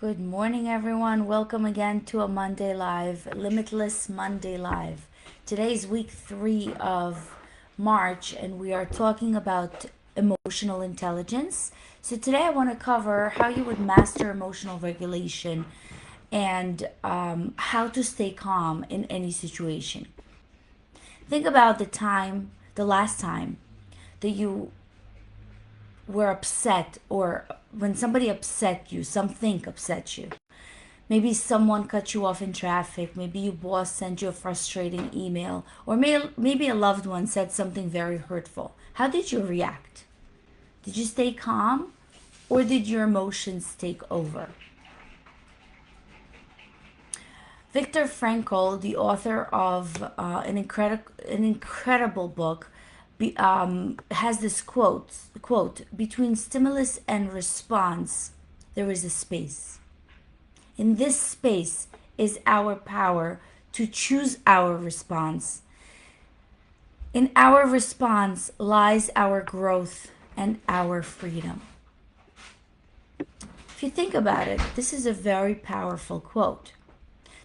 Good morning, everyone. Welcome again to a Monday Live, Limitless Monday Live. Today is week 3 of March, and we are talking about emotional intelligence. So, today I want to cover how you would master emotional regulation and how to stay calm in any situation. Think about the last time that you were upset, or when somebody upset you, something upset you. Maybe someone cut you off in traffic. Maybe your boss sent you a frustrating email. Or maybe a loved one said something very hurtful. How did you react? Did you stay calm? Or did your emotions take over? Viktor Frankl, the author of an incredible book, has this quote, between stimulus and response, there is a space. In this space is our power to choose our response. In our response lies our growth and our freedom. If you think about it, this is a very powerful quote.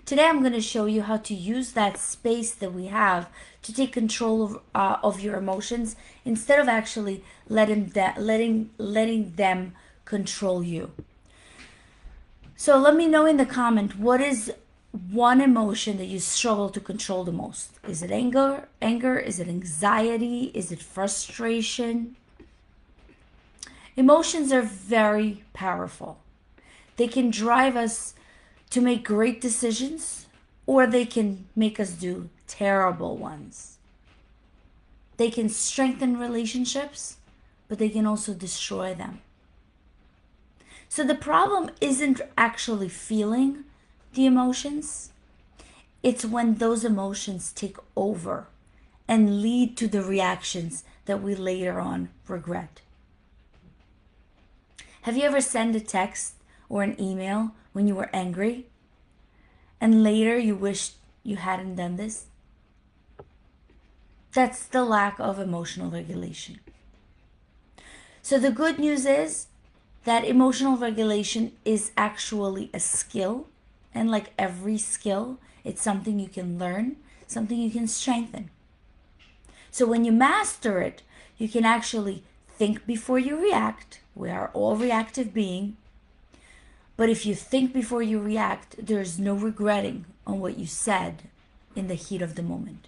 Today I'm going to show you how to use that space that we have to take control of your emotions instead of actually letting them control you. So let me know in the comment, what is one emotion that you struggle to control the most? Is it anger? Is it anxiety? Is it frustration? Emotions are very powerful. They can drive us to make great decisions, or they can make us do terrible ones. They can strengthen relationships, but they can also destroy them. So the problem isn't actually feeling the emotions. It's when those emotions take over and lead to the reactions that we later on regret. Have you ever sent a text or an email when you were angry and later you wished you hadn't done this? That's the lack of emotional regulation. So the good news is that emotional regulation is actually a skill, and like every skill, it's something you can learn, something you can strengthen. So when you master it, you can actually think before you react. We are all reactive beings. But if you think before you react, there's no regretting on what you said in the heat of the moment.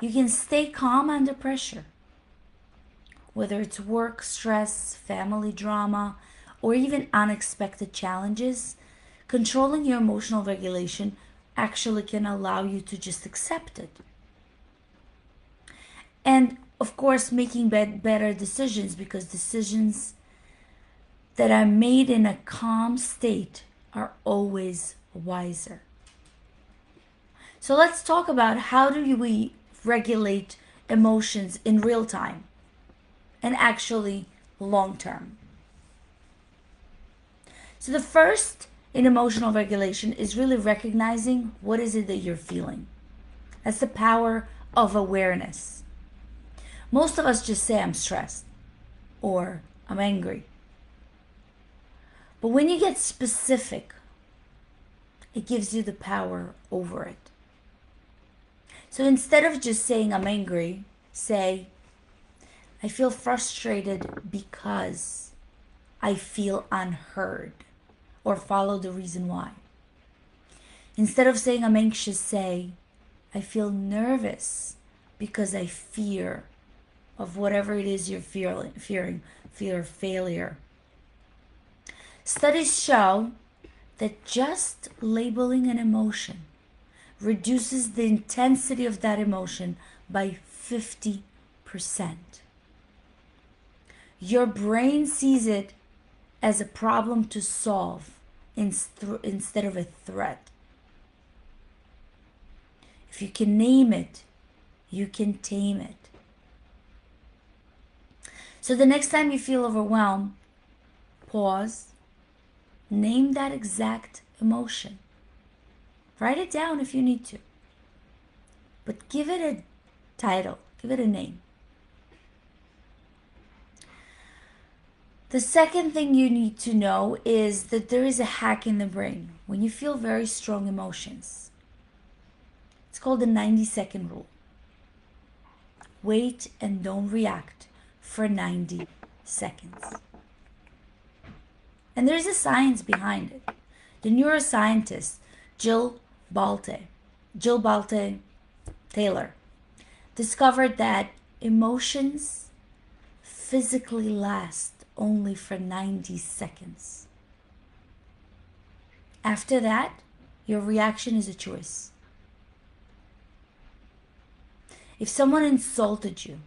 You can stay calm under pressure. Whether it's work, stress, family drama, or even unexpected challenges, controlling your emotional regulation actually can allow you to just accept it. And of course, making better decisions, because decisions that are made in a calm state are always wiser. So let's talk about how do we regulate emotions in real time and actually long term. So the first in emotional regulation is really recognizing what is it that you're feeling. That's the power of awareness. Most of us just say I'm stressed or I'm angry. But when you get specific, it gives you the power over it. So instead of just saying I'm angry, say I feel frustrated because I feel unheard, or follow the reason why. Instead of saying I'm anxious, say I feel nervous because I fear of whatever it is you're fearing, fear of failure. Studies show that just labeling an emotion reduces the intensity of that emotion by 50%. Your brain sees it as a problem to solve instead of a threat. If you can name it, you can tame it. So the next time you feel overwhelmed, pause. Name that exact emotion. Write it down if you need to. But give it a title, give it a name. The second thing you need to know is that there is a hack in the brain when you feel very strong emotions. It's called the 90-second rule. Wait and don't react for 90 seconds. And there's a science behind it. The neuroscientist Jill Balte Taylor discovered that emotions physically last only for 90 seconds. After that, your reaction is a choice. If someone insulted you,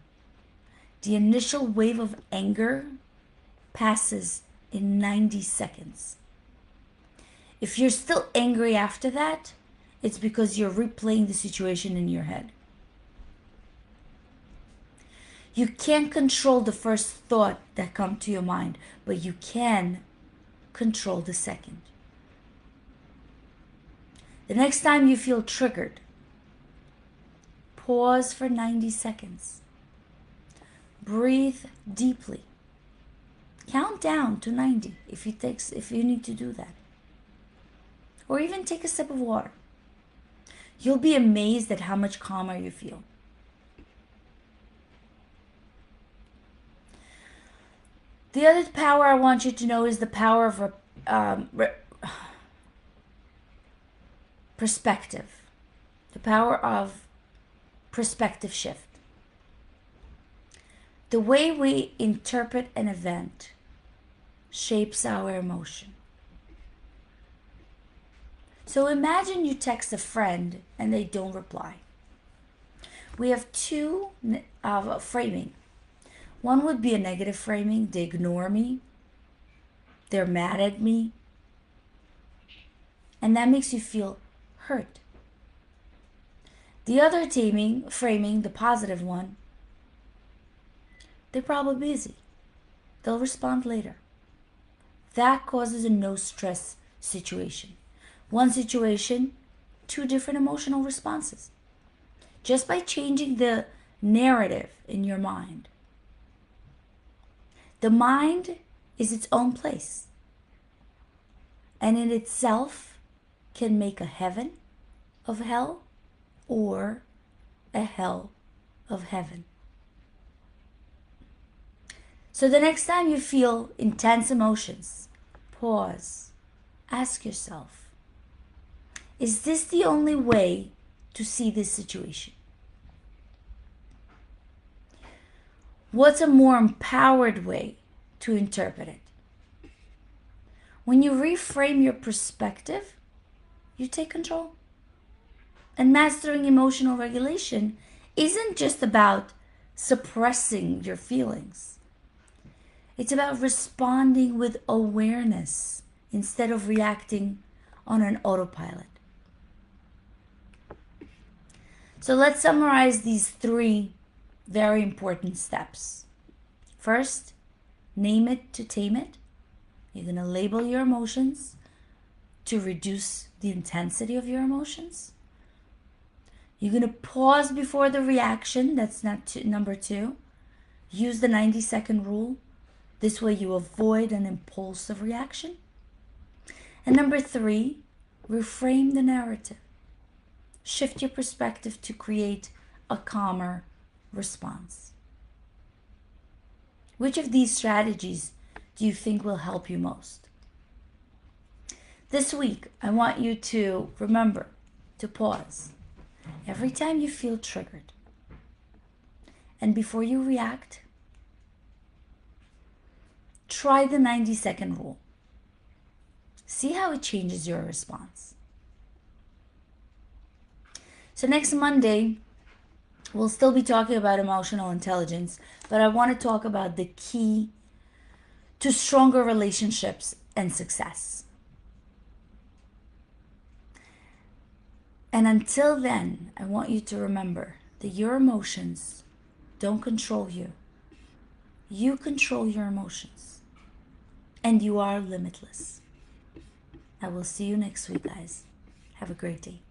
the initial wave of anger passes in 90 seconds. If you're still angry after that, it's because you're replaying the situation in your head. You can't control the first thought that comes to your mind, but you can control the second. The next time you feel triggered, pause for 90 seconds. Breathe deeply. Count down to 90 if you need to do that. Or even take a sip of water. You'll be amazed at how much calmer you feel. The other power I want you to know is the power of perspective. The power of perspective shift. The way we interpret an event shapes our emotion. So imagine you text a friend and they don't reply. We have two framing. One would be a negative framing. They ignore me. They're mad at me. And that makes you feel hurt. The other framing, the positive one, they're probably busy. They'll respond later. That causes a no stress situation. One situation, two different emotional responses. Just by changing the narrative in your mind. The mind is its own place, and in itself can make a heaven of hell or a hell of heaven. So the next time you feel intense emotions, pause, ask yourself, is this the only way to see this situation? What's a more empowered way to interpret it? When you reframe your perspective, you take control. And mastering emotional regulation isn't just about suppressing your feelings. It's about responding with awareness instead of reacting on an autopilot. So let's summarize these three very important steps. First, name it to tame it. You're going to label your emotions to reduce the intensity of your emotions. You're going to pause before the reaction. That's number two. Use the 90-second rule. This way you avoid an impulsive reaction. And number three, reframe the narrative. Shift your perspective to create a calmer response. Which of these strategies do you think will help you most? This week, I want you to remember to pause every time you feel triggered. And before you react, try the 90-second rule. See how it changes your response. So next Monday, we'll still be talking about emotional intelligence, but I want to talk about the key to stronger relationships and success. And until then, I want you to remember that your emotions don't control you. You control your emotions. And you are limitless. I will see you next week, guys. Have a great day.